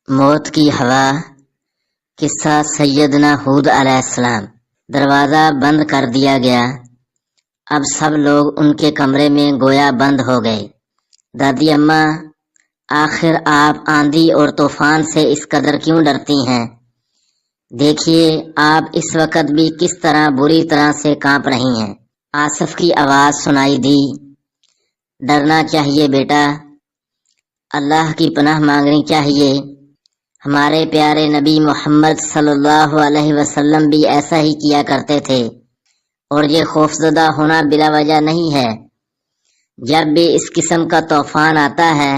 موت کی ہوا۔ قصہ سیدنا ہود علیہ السلام۔ دروازہ بند کر دیا گیا۔ اب سب لوگ ان کے کمرے میں گویا بند ہو گئے۔ دادی اماں، آخر آپ آندھی اور طوفان سے اس قدر کیوں ڈرتی ہیں؟ دیکھیے آپ اس وقت بھی کس طرح بری طرح سے کانپ رہی ہیں۔ آصف کی آواز سنائی دی، ڈرنا چاہیے بیٹا، اللہ کی پناہ مانگنی چاہیے۔ ہمارے پیارے نبی محمد صلی اللہ علیہ وسلم بھی ایسا ہی کیا کرتے تھے، اور یہ خوفزدہ ہونا بلا وجہ نہیں ہے۔ جب بھی اس قسم کا طوفان آتا ہے،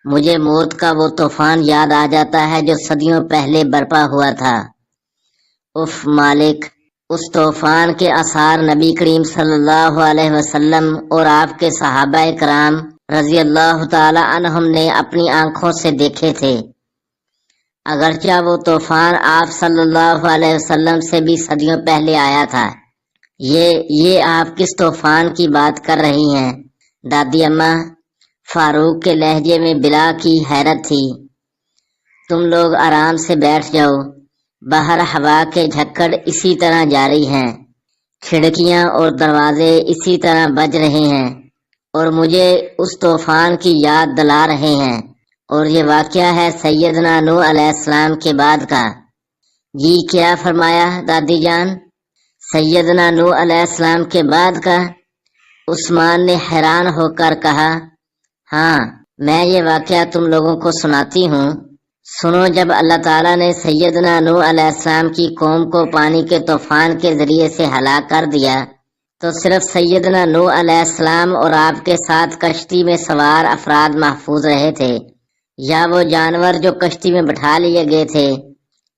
مجھے موت کا وہ طوفان یاد آ جاتا ہے جو صدیوں پہلے برپا ہوا تھا۔ اف مالک، اس طوفان کے آثار نبی کریم صلی اللہ علیہ وسلم اور آپ کے صحابہ کرام رضی اللہ تعالی عنہم نے اپنی آنکھوں سے دیکھے تھے۔ اگرچہ وہ طوفان آپ صلی اللہ علیہ وسلم سے بھی صدیوں پہلے آیا تھا۔ یہ آپ کس طوفان کی بات کر رہی ہیں؟ دادی اماں، فاروق کے لہجے میں بلا کی حیرت تھی۔ تم لوگ آرام سے بیٹھ جاؤ، باہر ہوا کے جھکڑ اسی طرح جاری ہیں، کھڑکیاں اور دروازے اسی طرح بج رہے ہیں اور مجھے اس طوفان کی یاد دلا رہے ہیں، اور یہ واقعہ ہے سیدنا نوح علیہ السلام کے بعد کا۔ جی کیا فرمایا دادی جان؟ سیدنا نوح علیہ السلام کے بعد کا؟ عثمان نے حیران ہو کر کہا، ہاں، میں یہ واقعہ تم لوگوں کو سناتی ہوں۔ سنو، جب اللہ تعالیٰ نے سیدنا نوح علیہ السلام کی قوم کو پانی کے طوفان کے ذریعے سے ہلاک کر دیا تو صرف سیدنا نوح علیہ السلام اور آپ کے ساتھ کشتی میں سوار افراد محفوظ رہے تھے، یا وہ جانور جو کشتی میں بٹھا لیے گئے تھے؟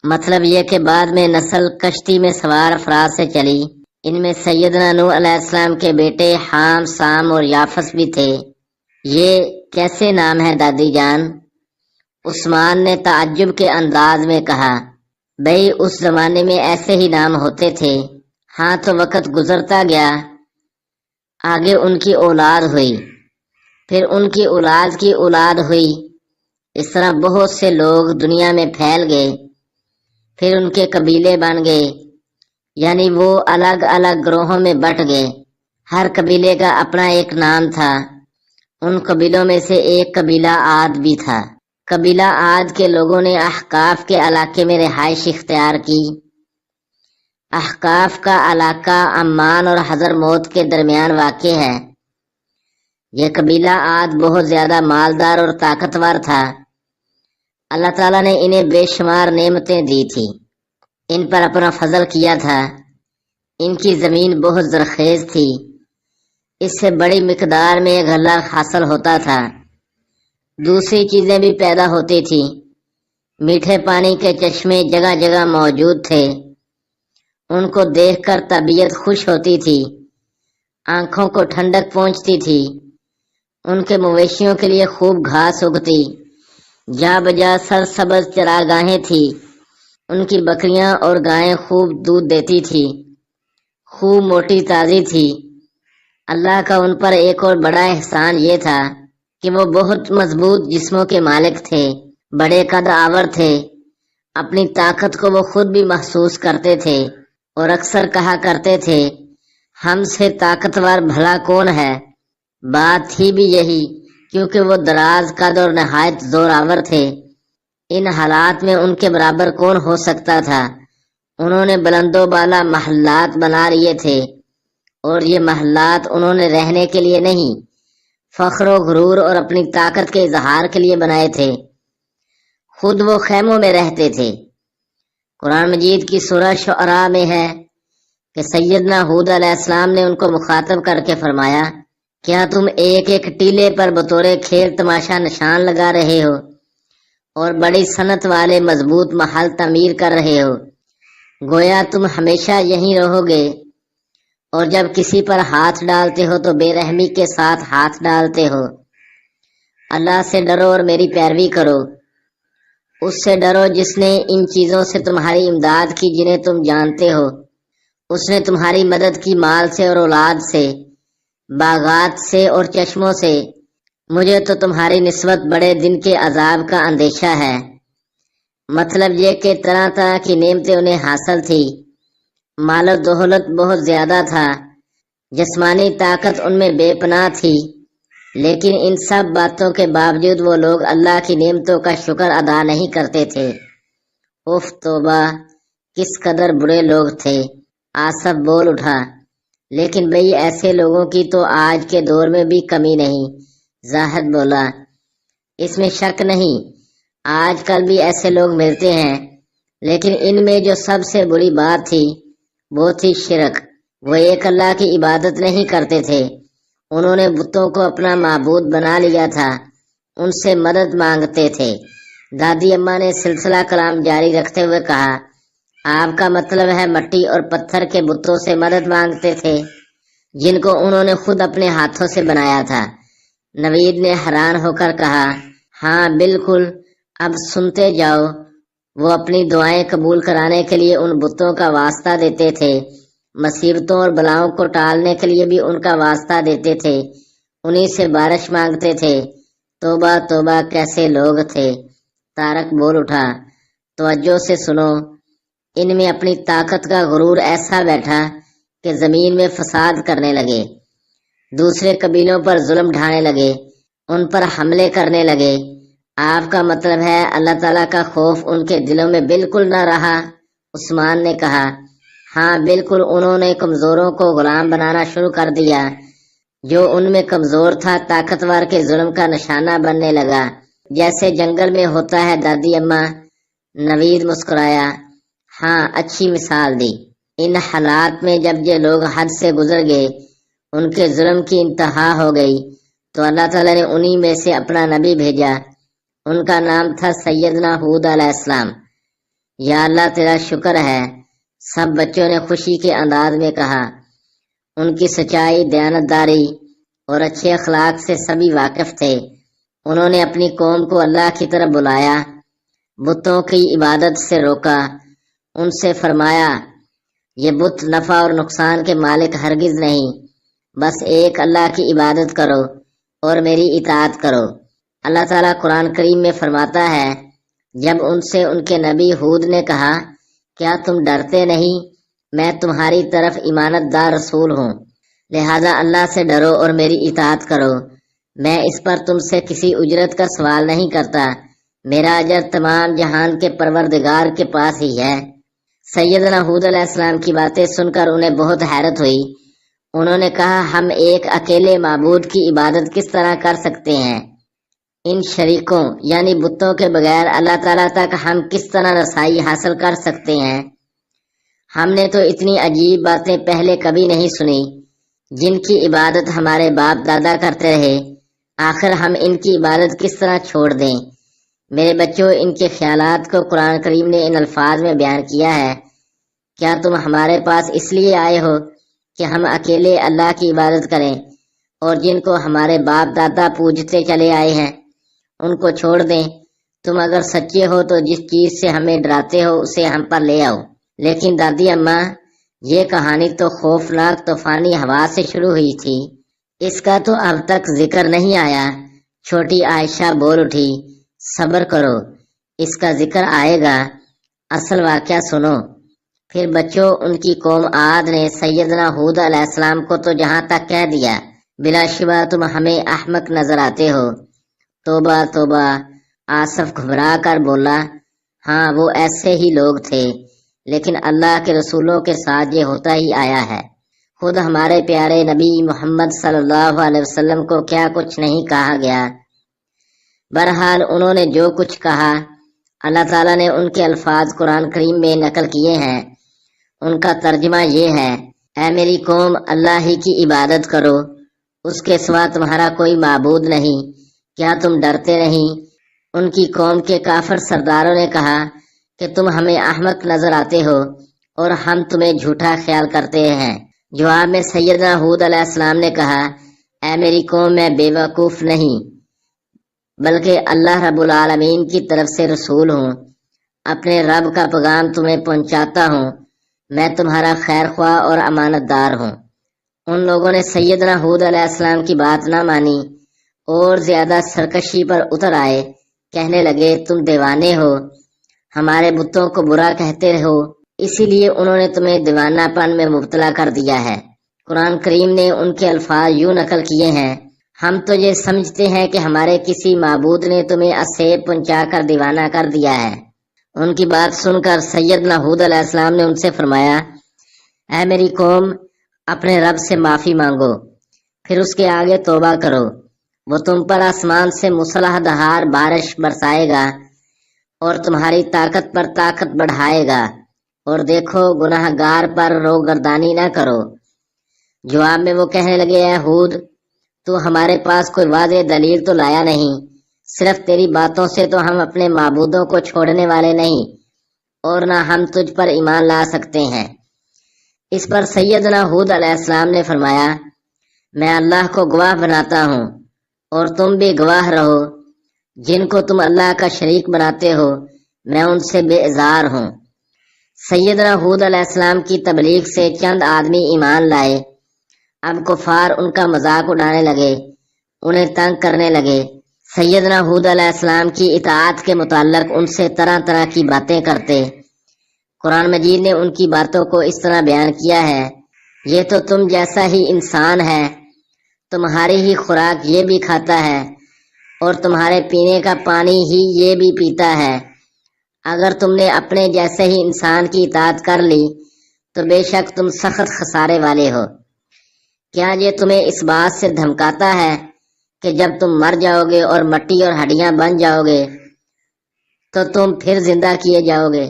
مطلب یہ کہ بعد میں نسل کشتی میں سوار افراد سے چلی۔ ان میں سیدنا نوح علیہ السلام کے بیٹے حام، سام اور یافس بھی تھے۔ یہ کیسے نام ہے دادی جان؟ عثمان نے تعجب کے انداز میں کہا، بھئی اس زمانے میں ایسے ہی نام ہوتے تھے۔ ہاں تو وقت گزرتا گیا، آگے ان کی اولاد ہوئی، پھر ان کی اولاد کی اولاد ہوئی، اس طرح بہت سے لوگ دنیا میں پھیل گئے، پھر ان کے قبیلے بن گئے، یعنی وہ الگ الگ گروہوں میں بٹ گئے۔ ہر قبیلے کا اپنا ایک نام تھا۔ ان قبیلوں میں سے ایک قبیلہ عاد بھی تھا۔ قبیلہ عاد کے لوگوں نے احقاف کے علاقے میں رہائش اختیار کی۔ احقاف کا علاقہ عمان اور حضرموت کے درمیان واقع ہے۔ یہ قبیلہ عاد بہت زیادہ مالدار اور طاقتور تھا۔ اللہ تعالیٰ نے انہیں بے شمار نعمتیں دی تھی، ان پر اپنا فضل کیا تھا۔ ان کی زمین بہت زرخیز تھی، اس سے بڑی مقدار میں غلہ حاصل ہوتا تھا۔ دوسری چیزیں بھی پیدا ہوتی تھی۔ میٹھے پانی کے چشمے جگہ جگہ موجود تھے، ان کو دیکھ کر طبیعت خوش ہوتی تھی، آنکھوں کو ٹھنڈک پہنچتی تھی۔ ان کے مویشیوں کے لیے خوب گھاس اگتی، جا بجا سرسبز چراگاہیں تھی۔ ان کی بکریاں اور گائیں خوب دودھ دیتی تھی، خوب موٹی تازی تھی۔ اللہ کا ان پر ایک اور بڑا احسان یہ تھا کہ وہ بہت مضبوط جسموں کے مالک تھے، بڑے قد آور تھے۔ اپنی طاقت کو وہ خود بھی محسوس کرتے تھے اور اکثر کہا کرتے تھے، ہم سے طاقتور بھلا کون ہے؟ بات تھی بھی یہی، کیونکہ وہ دراز قد اور نہایت زور آور تھے۔ ان حالات میں ان کے برابر کون ہو سکتا تھا؟ انہوں نے بلند و بالا محلات بنا لیے تھے، اور یہ محلات انہوں نے رہنے کے لیے نہیں، فخر و غرور اور اپنی طاقت کے اظہار کے لیے بنائے تھے۔ خود وہ خیموں میں رہتے تھے۔ قرآن مجید کی سورہ شعراء میں ہے کہ سیدنا ہود علیہ السلام نے ان کو مخاطب کر کے فرمایا، کیا تم ایک ایک ٹیلے پر بطور کھیل تماشا نشان لگا رہے ہو اور بڑی صنعت والے مضبوط محل تعمیر کر رہے ہو؟ گویا تم ہمیشہ یہیں رہو گے، اور جب کسی پر ہاتھ ڈالتے ہو تو بے رحمی کے ساتھ ہاتھ ڈالتے ہو۔ اللہ سے ڈرو اور میری پیروی کرو، اس سے ڈرو جس نے ان چیزوں سے تمہاری امداد کی جنہیں تم جانتے ہو۔ اس نے تمہاری مدد کی مال سے اور اولاد سے، باغات سے اور چشموں سے۔ مجھے تو تمہاری نسبت بڑے دن کے عذاب کا اندیشہ ہے۔ مطلب یہ کہ طرح طرح کی نعمتیں انہیں حاصل تھی، مال و دولت بہت زیادہ تھا، جسمانی طاقت ان میں بے پناہ تھی، لیکن ان سب باتوں کے باوجود وہ لوگ اللہ کی نعمتوں کا شکر ادا نہیں کرتے تھے۔ اف توبہ، کس قدر برے لوگ تھے۔ آصف بول اٹھا، لیکن بھئی ایسے لوگوں کی تو آج کے دور میں بھی کمی نہیں۔ زاہد بولا، اس میں شک نہیں، آج کل بھی ایسے لوگ ملتے ہیں، لیکن ان میں جو سب سے بری بات تھی وہ تھی شرک۔ وہ ایک اللہ کی عبادت نہیں کرتے تھے، انہوں نے بتوں کو اپنا معبود بنا لیا تھا، ان سے مدد مانگتے تھے۔ دادی اماں نے سلسلہ کلام جاری رکھتے ہوئے کہا، آپ کا مطلب ہے مٹی اور پتھر کے بتوں سے مدد مانگتے تھے جن کو انہوں نے خود اپنے ہاتھوں سے بنایا تھا؟ نوید نے حیران ہو کر کہا، ہاں بالکل، اب سنتے جاؤ۔ وہ اپنی دعائیں قبول کرانے کے لیے ان بتوں کا واسطہ دیتے تھے، مصیبتوں اور بلاؤں کو ٹالنے کے لیے بھی ان کا واسطہ دیتے تھے، انہی سے بارش مانگتے تھے۔ توبہ توبہ، کیسے لوگ تھے۔ طارق بول اٹھا، توجہ سے سنو، ان میں اپنی طاقت کا غرور ایسا بیٹھا کہ زمین میں فساد کرنے لگے، دوسرے قبیلوں پر ظلم ڈھانے لگے، ان پر حملے کرنے لگے۔ آپ کا مطلب ہے اللہ تعالیٰ کا خوف ان کے دلوں میں بالکل نہ رہا؟ عثمان نے کہا، ہاں بالکل، انہوں نے کمزوروں کو غلام بنانا شروع کر دیا، جو ان میں کمزور تھا طاقتور کے ظلم کا نشانہ بننے لگا، جیسے جنگل میں ہوتا ہے۔ دادی اماں۔ نوید مسکرایا، ہاں اچھی مثال دی۔ ان حالات میں جب یہ لوگ حد سے گزر گئے، ان کے ظلم کی انتہا ہو گئی، تو اللہ تعالیٰ نے انہی میں سے اپنا نبی بھیجا، ان کا نام تھا سیدنا ہود علیہ السلام۔ یا اللہ تیرا شکر ہے، سب بچوں نے خوشی کے انداز میں کہا۔ ان کی سچائی، دیانتداری اور اچھے اخلاق سے سبھی واقف تھے۔ انہوں نے اپنی قوم کو اللہ کی طرف بلایا، بتوں کی عبادت سے روکا، ان سے فرمایا یہ بت نفع اور نقصان کے مالک ہرگز نہیں، بس ایک اللہ کی عبادت کرو اور میری اطاعت کرو۔ اللہ تعالیٰ قرآن کریم میں فرماتا ہے، جب ان سے ان کے نبی ہود نے کہا، کیا تم ڈرتے نہیں؟ میں تمہاری طرف امانت دار رسول ہوں، لہذا اللہ سے ڈرو اور میری اطاعت کرو۔ میں اس پر تم سے کسی اجرت کا سوال نہیں کرتا، میرا اجر تمام جہان کے پروردگار کے پاس ہی ہے۔ سیدنا ہود علیہ السلام کی باتیں سن کر انہیں بہت حیرت ہوئی۔ انہوں نے کہا، ہم ایک اکیلے معبود کی عبادت کس طرح کر سکتے ہیں؟ ان شریکوں یعنی بتوں کے بغیر اللہ تعالیٰ تک ہم کس طرح رسائی حاصل کر سکتے ہیں؟ ہم نے تو اتنی عجیب باتیں پہلے کبھی نہیں سنی، جن کی عبادت ہمارے باپ دادا کرتے رہے، آخر ہم ان کی عبادت کس طرح چھوڑ دیں؟ میرے بچوں، ان کے خیالات کو قرآن کریم نے ان الفاظ میں بیان کیا ہے، کیا تم ہمارے پاس اس لیے آئے ہو کہ ہم اکیلے اللہ کی عبادت کریں، اور جن کو ہمارے باپ دادا پوجتے چلے آئے ہیں ان کو چھوڑ دیں؟ تم اگر سچے ہو تو جس چیز سے ہمیں ڈراتے ہو اسے ہم پر لے آؤ۔ لیکن دادی اماں، یہ کہانی تو خوفناک طوفانی ہوا سے شروع ہوئی تھی، اس کا تو اب تک ذکر نہیں آیا۔ چھوٹی عائشہ بول اٹھی، صبر کرو، اس کا ذکر آئے گا، اصل واقعہ سنو۔ پھر بچوں، ان کی قوم عاد نے سیدنا ہود علیہ السلام کو تو جہاں تک کہہ دیا، بلا شبہ تم ہمیں احمق نظر آتے ہو۔ توبہ توبہ، آصف گھبرا کر بولا، ہاں وہ ایسے ہی لوگ تھے، لیکن اللہ کے رسولوں کے ساتھ یہ ہوتا ہی آیا ہے۔ خود ہمارے پیارے نبی محمد صلی اللہ علیہ وسلم کو کیا کچھ نہیں کہا گیا۔ بہرحال انہوں نے جو کچھ کہا، اللہ تعالیٰ نے ان کے الفاظ قرآن کریم میں نقل کیے ہیں۔ ان کا ترجمہ یہ ہے، اے میری قوم، اللہ ہی کی عبادت کرو، اس کے سوا تمہارا کوئی معبود نہیں، کیا تم ڈرتے نہیں؟ ان کی قوم کے کافر سرداروں نے کہا کہ تم ہمیں احمق نظر آتے ہو اور ہم تمہیں جھوٹا خیال کرتے ہیں۔ جواب میں سیدنا ہود علیہ السلام نے کہا، اے میری قوم، میں بے وقوف نہیں، بلکہ اللہ رب العالمین کی طرف سے رسول ہوں، اپنے رب کا پیغام تمہیں پہنچاتا ہوں، میں تمہارا خیر خواہ اور امانت دار ہوں۔ ان لوگوں نے سیدنا ہود علیہ السلام کی بات نہ مانی اور زیادہ سرکشی پر اتر آئے، کہنے لگے، تم دیوانے ہو، ہمارے بتوں کو برا کہتے رہو، اسی لیے انہوں نے تمہیں دیوانہ پن میں مبتلا کر دیا ہے۔ قرآن کریم نے ان کے الفاظ یوں نقل کیے ہیں، ہم تو یہ سمجھتے ہیں کہ ہمارے کسی معبود نے تمہیں عذاب پہنچا کر دیوانہ کر دیا ہے۔ ان کی بات سن کر سیدنا ہود علیہ السلام نے ان سے فرمایا، اے میری قوم، اپنے رب سے معافی مانگو، پھر اس کے آگے توبہ کرو، وہ تم پر آسمان سے مسلح دھار بارش برسائے گا اور تمہاری طاقت پر طاقت بڑھائے گا، اور دیکھو گناہ گار پر روگردانی نہ کرو۔ جواب میں وہ کہنے لگے، اے ہود، تو ہمارے پاس کوئی واضح دلیل تو لایا نہیں، صرف تیری باتوں سے تو ہم اپنے معبودوں کو چھوڑنے والے نہیں، اور نہ ہم تجھ پر ایمان لا سکتے ہیں۔ اس پر سیدنا ہود علیہ السلام نے فرمایا، میں اللہ کو گواہ بناتا ہوں اور تم بھی گواہ رہو، جن کو تم اللہ کا شریک بناتے ہو میں ان سے بیزار ہوں۔ سیدنا ہود علیہ السلام کی تبلیغ سے چند آدمی ایمان لائے۔ اب کفار ان کا مذاق اڑانے لگے، انہیں تنگ کرنے لگے۔ سیدنا ہود علیہ السلام کی اطاعت کے متعلق ان سے طرح طرح کی باتیں کرتے۔ قرآن مجید نے ان کی باتوں کو اس طرح بیان کیا ہے، یہ تو تم جیسا ہی انسان ہے، تمہاری ہی خوراک یہ بھی کھاتا ہے اور تمہارے پینے کا پانی ہی یہ بھی پیتا ہے۔ اگر تم نے اپنے جیسے ہی انسان کی اطاعت کر لی تو بے شک تم سخت خسارے والے ہو۔ کیا یہ تمہیں اس بات سے دھمکاتا ہے کہ جب تم مر جاؤ گے اور مٹی اور ہڈیاں بن جاؤ گے تو تم پھر زندہ کیے جاؤ گے؟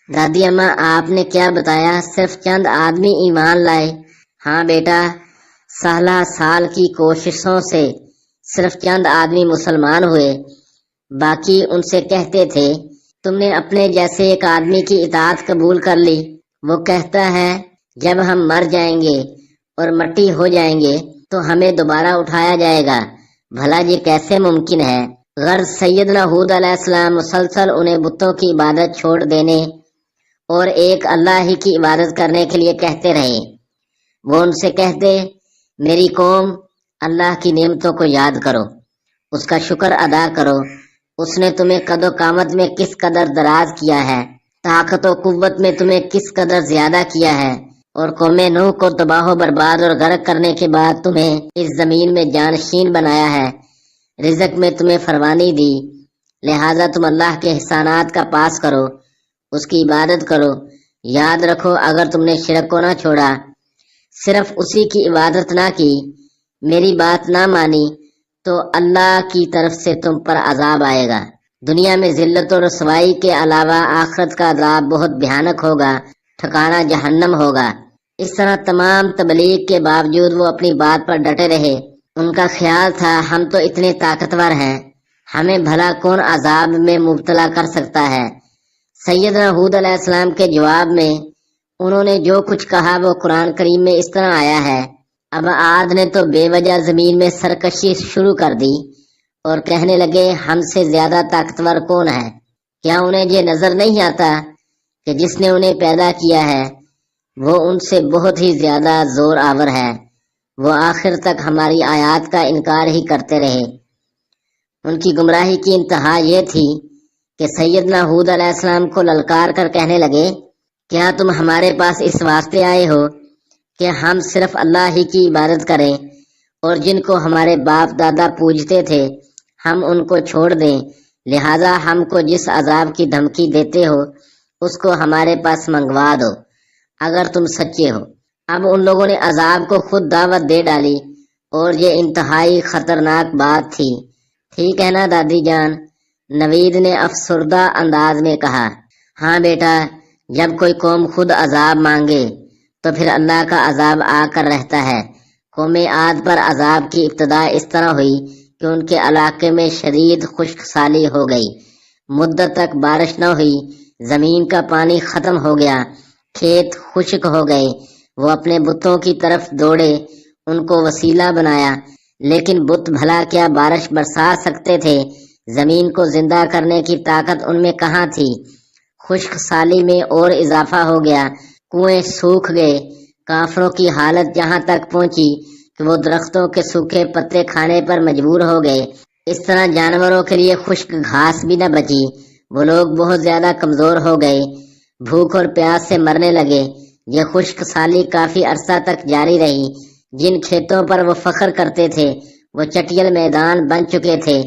دادی اماں، آپ نے کیا بتایا؟ صرف چند آدمی ایمان لائے؟ ہاں بیٹا، سالہ سال کی کوششوں سے صرف چند آدمی مسلمان ہوئے، باقی ان سے کہتے تھے تم نے اپنے جیسے ایک آدمی کی اطاعت قبول کر لی، وہ کہتا ہے جب ہم مر جائیں گے اور مٹی ہو جائیں گے تو ہمیں دوبارہ اٹھایا جائے گا، بھلا یہ کیسے ممکن ہے؟ غرض سیدنا ہود علیہ السلام مسلسل انہیں بتوں کی عبادت چھوڑ دینے اور ایک اللہ ہی کی عبادت کرنے کے لیے کہتے رہے۔ وہ ان سے کہتے، میری قوم، اللہ کی نعمتوں کو یاد کرو، اس کا شکر ادا کرو، اس نے تمہیں قد و قامت میں کس قدر دراز کیا ہے، طاقت و قوت میں تمہیں کس قدر زیادہ کیا ہے، اور قوم نوح کو تباہ و برباد اور غرق کرنے کے بعد تمہیں اس زمین میں جانشین بنایا ہے، رزق میں تمہیں فروانی دی، لہذا تم اللہ کے احسانات کا پاس کرو، اس کی عبادت کرو۔ یاد رکھو اگر تم نے شرک کو نہ چھوڑا، صرف اسی کی عبادت نہ کی، میری بات نہ مانی، تو اللہ کی طرف سے تم پر عذاب آئے گا۔ دنیا میں ذلت و رسوائی کے علاوہ آخرت کا عذاب بہت بھیانک ہوگا، ٹھکانہ جہنم ہوگا۔ اس طرح تمام تبلیغ کے باوجود وہ اپنی بات پر ڈٹے رہے۔ ان کا خیال تھا ہم تو اتنے طاقتور ہیں، ہمیں بھلا کون عذاب میں مبتلا کر سکتا ہے۔ سیدنا ہود علیہ السلام کے جواب میں انہوں نے جو کچھ کہا وہ قرآن کریم میں اس طرح آیا ہے، اب عاد نے تو بے وجہ زمین میں سرکشی شروع کر دی اور کہنے لگے ہم سے زیادہ طاقتور کون ہے؟ کیا انہیں یہ نظر نہیں آتا کہ جس نے انہیں پیدا کیا ہے وہ ان سے بہت ہی زیادہ زور آور ہے؟ وہ آخر تک ہماری آیات کا انکار ہی کرتے رہے۔ ان کی گمراہی کی انتہا یہ تھی کہ سیدنا ہود علیہ السلام کو للکار کر کہنے لگے، کیا تم ہمارے پاس اس واسطے آئے ہو کہ ہم صرف اللہ ہی کی عبادت کریں اور جن کو ہمارے باپ دادا پوجتے تھے ہم ان کو چھوڑ دیں، لہذا ہم کو جس عذاب کی دھمکی دیتے ہو اس کو ہمارے پاس منگوا دو اگر تم سچے ہو؟ اب ان لوگوں نے عذاب کو خود دعوت دے ڈالی اور یہ انتہائی خطرناک بات تھی۔ ٹھیک ہے نا دادی جان؟ نوید نے افسردہ انداز میں کہا۔ ہاں بیٹا، جب کوئی قوم خود عذاب مانگے تو پھر اللہ کا عذاب آ کر رہتا ہے۔ قوم عاد پر عذاب کی ابتدا اس طرح ہوئی کہ ان کے علاقے میں شدید خشک سالی ہو گئی، مدت تک بارش نہ ہوئی، زمین کا پانی ختم ہو گیا، کھیت خشک ہو گئے۔ وہ اپنے بتوں کی طرف دوڑے، ان کو وسیلہ بنایا، لیکن بت بھلا کیا بارش برسا سکتے تھے؟ زمین کو زندہ کرنے کی طاقت ان میں کہاں تھی؟ خشک سالی میں اور اضافہ ہو گیا، کنویں سوکھ گئے۔ کافروں کی حالت جہاں تک پہنچی کہ وہ درختوں کے سوکھے پتے کھانے پر مجبور ہو گئے۔ اس طرح جانوروں کے لیے خشک گھاس بھی نہ بچی، وہ لوگ بہت زیادہ کمزور ہو گئے، بھوک اور پیاس سے مرنے لگے۔ یہ خشک سالی کافی عرصہ تک جاری رہی۔ جن کھیتوں پر وہ فخر کرتے تھے وہ چٹیل میدان بن چکے تھے۔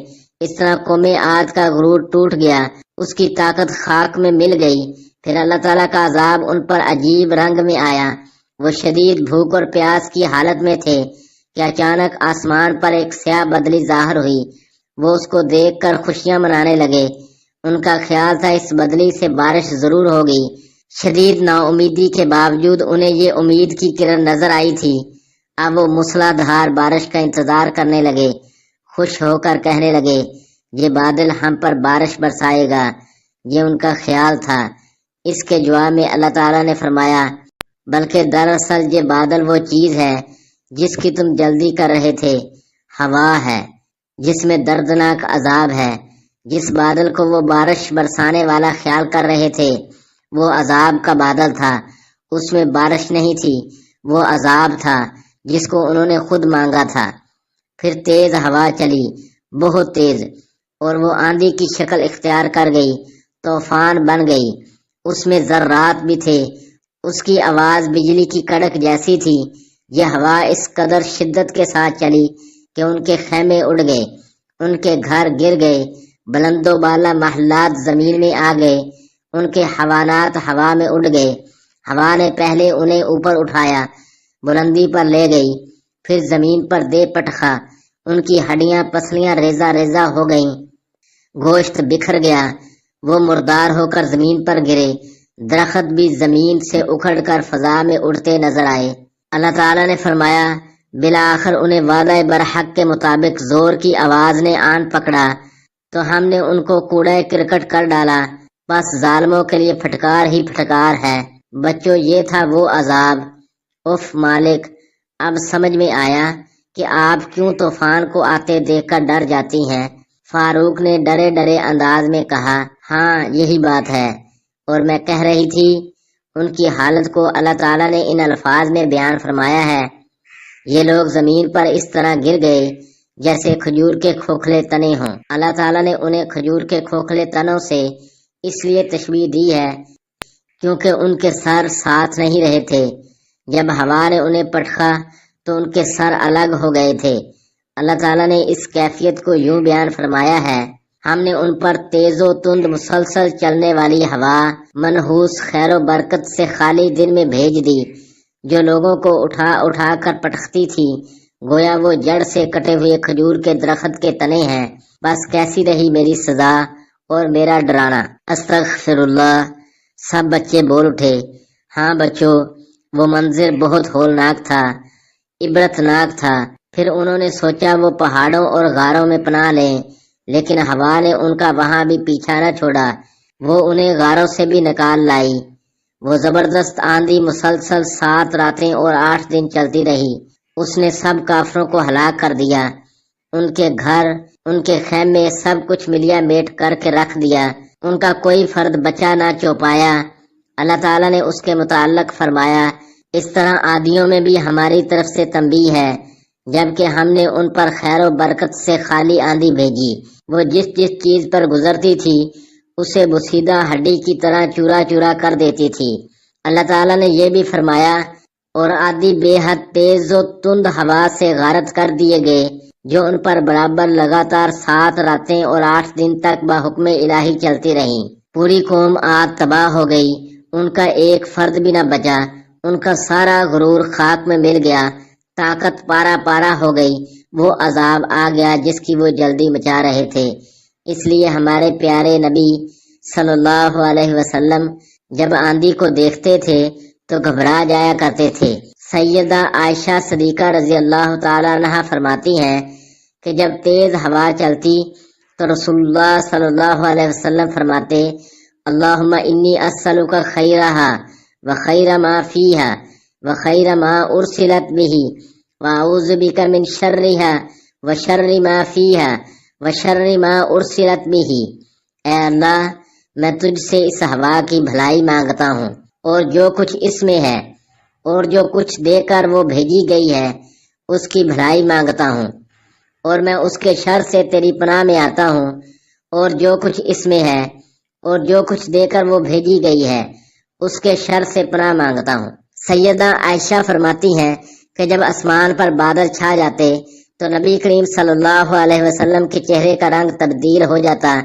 اس طرح قوم عاد کا غرور ٹوٹ گیا، اس کی طاقت خاک میں مل گئی۔ پھر اللہ تعالیٰ کا عذاب ان پر عجیب رنگ میں آیا۔ وہ شدید بھوک اور پیاس کی حالت میں تھے کہ اچانک آسمان پر ایک سیاہ بدلی ظاہر ہوئی۔ وہ اس کو دیکھ کر خوشیاں منانے لگے۔ ان کا خیال تھا اس بدلی سے بارش ضرور ہوگی۔ شدید نا امیدی کے باوجود انہیں یہ امید کی کرن نظر آئی تھی۔ اب وہ موسلا دھار بارش کا انتظار کرنے لگے، خوش ہو کر کہنے لگے یہ بادل ہم پر بارش برسائے گا۔ یہ ان کا خیال تھا۔ اس کے جواب میں اللہ تعالیٰ نے فرمایا بلکہ دراصل یہ بادل وہ چیز ہے جس کی تم جلدی کر رہے تھے، ہوا ہے جس میں دردناک عذاب ہے۔ جس بادل کو وہ بارش برسانے والا خیال کر رہے تھے وہ عذاب کا بادل تھا، اس میں بارش نہیں تھی، وہ عذاب تھا جس کو انہوں نے خود مانگا تھا۔ پھر تیز ہوا چلی، بہت تیز، اور وہ آندھی کی شکل اختیار کر گئی، طوفان بن گئی۔ اس میں ذرات بھی تھے، اس کی آواز بجلی کی کڑک جیسی تھی۔ یہ ہوا اس قدر شدت کے ساتھ چلی کہ ان کے خیمے اڑ گئے، ان کے گھر گر گئے، بلند و بالا محلات زمین میں آ گئے، ان کے حیوانات ہوا میں اڑ گئے۔ ہوا نے پہلے انہیں اوپر اٹھایا، بلندی پر لے گئی، پھر زمین پر دے پٹخا، ان کی ہڈیاں پسلیاں ریزہ ریزہ ہو گئیں، گوشت بکھر گیا، وہ مردار ہو کر زمین پر گرے، درخت بھی زمین سے اکھڑ کر فضا میں اڑتے نظر آئے۔ اللہ تعالیٰ نے فرمایا بالآخر انہیں وعدہ برحق کے مطابق زور کی آواز نے آن پکڑا تو ہم نے ان کو کوڑے کرکٹ کر ڈالا، بس ظالموں کے لیے پھٹکار ہی پھٹکار ہے۔ بچوں یہ تھا وہ عذاب۔ اف مالک، اب سمجھ میں آیا کہ آپ کیوں طوفان کو آتے دیکھ کر ڈر جاتی ہیں۔ فاروق نے ڈرے ڈرے انداز میں کہا ہاں یہی بات ہے، اور میں کہہ رہی تھی۔ ان کی حالت کو اللہ تعالیٰ نے ان الفاظ میں بیان فرمایا ہے یہ لوگ زمین پر اس طرح گر گئے جیسے کھجور کے کھوکھلے تنے ہوں۔ اللہ تعالیٰ نے انہیں کھجور کے کھوکھلے تنوں سے اس لیے تشبیہ دی ہے کیونکہ ان کے سر ساتھ نہیں رہے تھے۔ جب ہوا نے انہیں پٹخا تو ان کے سر الگ ہو گئے تھے۔ اللہ تعالیٰ نے اس کیفیت کو یوں بیان فرمایا ہے ہم نے ان پر تیز و تند مسلسل چلنے والی ہوا منحوس خیر و برکت سے خالی دن میں بھیج دی جو لوگوں کو اٹھا اٹھا کر پٹختی تھی، گویا وہ جڑ سے کٹے ہوئے کھجور کے درخت کے تنے ہیں۔ بس کیسی رہی میری سزا اور میرا ڈرانا۔ استغفر اللہ۔ سب بچے بول اٹھے ہاں بچوں، وہ منظر بہت ہولناک تھا، عبرتناک تھا۔ پھر انہوں نے سوچا وہ پہاڑوں اور غاروں میں پناہ لیں، لیکن ہوا نے ان کا وہاں بھی پیچھا نہ چھوڑا، وہ انہیں غاروں سے بھی نکال لائی۔ وہ زبردست آندھی مسلسل 7 راتیں اور 8 دن چلتی رہی، اس نے سب کافروں کو ہلاک کر دیا، ان کے گھر، ان کے خیمے سب کچھ ملیا میٹ کر کے رکھ دیا، ان کا کوئی فرد بچا نہ چوپایا۔ اللہ تعالیٰ نے اس کے متعلق فرمایا اس طرح عادیوں میں بھی ہماری طرف سے تنبیہ ہے، جبکہ ہم نے ان پر خیر و برکت سے خالی آندھی بھیجی، وہ جس جس چیز پر گزرتی تھی اسے بسیدہ ہڈی کی طرح چورا چورا کر دیتی تھی۔ اللہ تعالیٰ نے یہ بھی فرمایا اور عادی بے حد تیز و تند ہوا سے غارت کر دیے گئے جو ان پر برابر لگاتار 7 راتیں اور 8 دن تک بحکم الہی چلتی رہیں۔ پوری قوم عاد تباہ ہو گئی، ان کا ایک فرد بھی نہ بچا، ان کا سارا غرور خاک میں مل گیا، طاقت پارا پارا ہو گئی، وہ عذاب آ گیا جس کی وہ جلدی مچا رہے تھے۔ اس لیے ہمارے پیارے نبی صلی اللہ علیہ وسلم جب آندھی کو دیکھتے تھے تو گھبرا جایا کرتے تھے۔ سیدہ عائشہ صدیقہ رضی اللہ تعالی عنہا فرماتی ہیں کہ جب تیز ہوا چلتی تو رسول اللہ صلی اللہ علیہ وسلم فرماتے اللہم انی اسألک خیرہا وخیر ما فیہا وخیر ما ارسلت بہ واعوذ بک من شرہا وشر ما فیہا وشر ما ارسلت بہ۔ اے اللہ، میں تجھ سے اس ہوا کی بھلائی مانگتا ہوں اور جو کچھ اس میں ہے اور جو کچھ دے کر وہ بھیجی گئی ہے اس کی بھلائی مانگتا ہوں، اور میں اس کے شر سے تیری پناہ میں آتا ہوں اور جو کچھ اس میں ہے اور جو کچھ دے کر وہ بھیجی گئی ہے اس کے شر سے پناہ مانگتا ہوں۔ سیدہ عائشہ فرماتی ہیں کہ جب آسمان پر بادل چھا جاتے تو نبی کریم صلی اللہ علیہ وسلم کے چہرے کا رنگ تبدیل ہو جاتا۔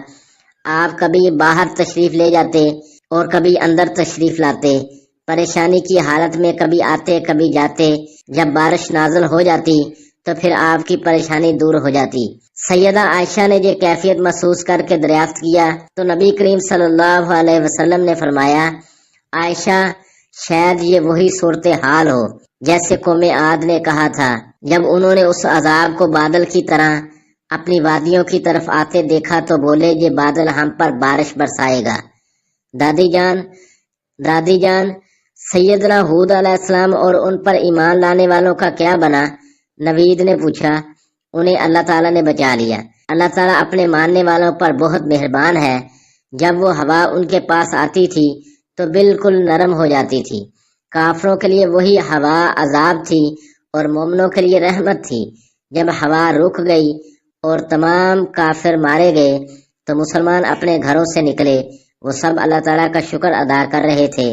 آپ کبھی باہر تشریف لے جاتے اور کبھی اندر تشریف لاتے، پریشانی کی حالت میں کبھی آتے کبھی جاتے۔ جب بارش نازل ہو جاتی تو پھر آپ کی پریشانی دور ہو جاتی۔ سیدہ عائشہ نے یہ کیفیت محسوس کر کے دریافت کیا تو نبی کریم صلی اللہ علیہ وسلم نے فرمایا، عائشہ شاید یہ وہی صورتحال ہو جیسے قوم عاد نے کہا تھا جب انہوں نے اس عذاب کو بادل کی طرح اپنی وادیوں کی طرف آتے دیکھا تو بولے یہ بادل ہم پر بارش برسائے گا۔ دادی جان سیدنا ہود علیہ السلام اور ان پر ایمان لانے والوں کا کیا بنا؟ نوید نے پوچھا۔ انہیں اللہ تعالیٰ نے بچا لیا۔ اللہ تعالیٰ اپنے ماننے والوں پر بہت مہربان ہے۔ جب وہ ہوا ان کے پاس آتی تھی تو بالکل نرم ہو جاتی تھی۔ کافروں کے لیے وہی ہوا عذاب تھی اور مومنوں کے لیے رحمت تھی۔ جب ہوا رک گئی اور تمام کافر مارے گئے تو مسلمان اپنے گھروں سے نکلے۔ وہ سب اللہ تعالیٰ کا شکر ادا کر رہے تھے۔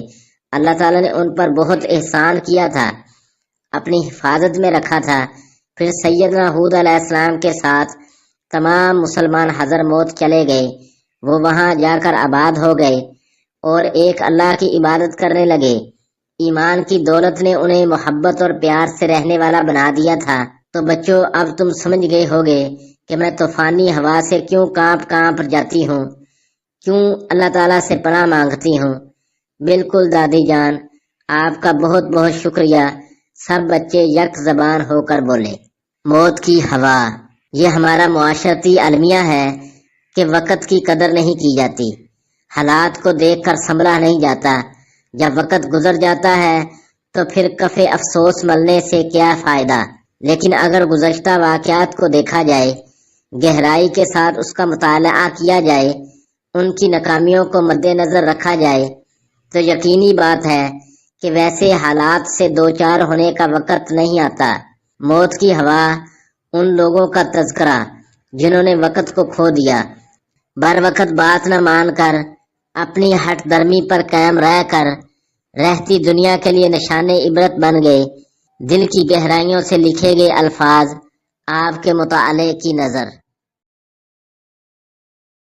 اللہ تعالیٰ نے ان پر بہت احسان کیا تھا، اپنی حفاظت میں رکھا تھا۔ پھر سیدنا ہود علیہ السلام کے ساتھ تمام مسلمان حضر موت چلے گئے۔ وہ وہاں جا کر آباد ہو گئے اور ایک اللہ کی عبادت کرنے لگے۔ ایمان کی دولت نے انہیں محبت اور پیار سے رہنے والا بنا دیا تھا۔ تو بچوں، اب تم سمجھ گئے ہوگے کہ میں طوفانی ہوا سے کیوں کانپ جاتی ہوں، کیوں اللہ تعالیٰ سے پناہ مانگتی ہوں۔ بالکل دادی جان، آپ کا بہت بہت شکریہ۔ سب بچے یک زبان ہو کر بولے۔ موت کی ہوا، یہ ہمارا معاشرتی المیہ ہے کہ وقت کی قدر نہیں کی جاتی، حالات کو دیکھ کر سنبھلا نہیں جاتا۔ جب وقت گزر جاتا ہے تو پھر کف افسوس ملنے سے کیا فائدہ؟ لیکن اگر گزشتہ واقعات کو دیکھا جائے، گہرائی کے ساتھ اس کا مطالعہ کیا جائے، ان کی ناکامیوں کو مد نظر رکھا جائے تو یقینی بات ہے کہ ویسے حالات سے دوچار ہونے کا وقت نہیں آتا۔ موت کی ہوا ان لوگوں کا تذکرہ جنہوں نے وقت کو کھو دیا، بر وقت بات نہ مان کر اپنی ہٹ درمی پر قائم رہ کر رہتی دنیا کے لیے نشان عبرت بن گئے۔ دل کی گہرائیوں سے لکھے گئے الفاظ، آپ کے مطالعے کی نظر۔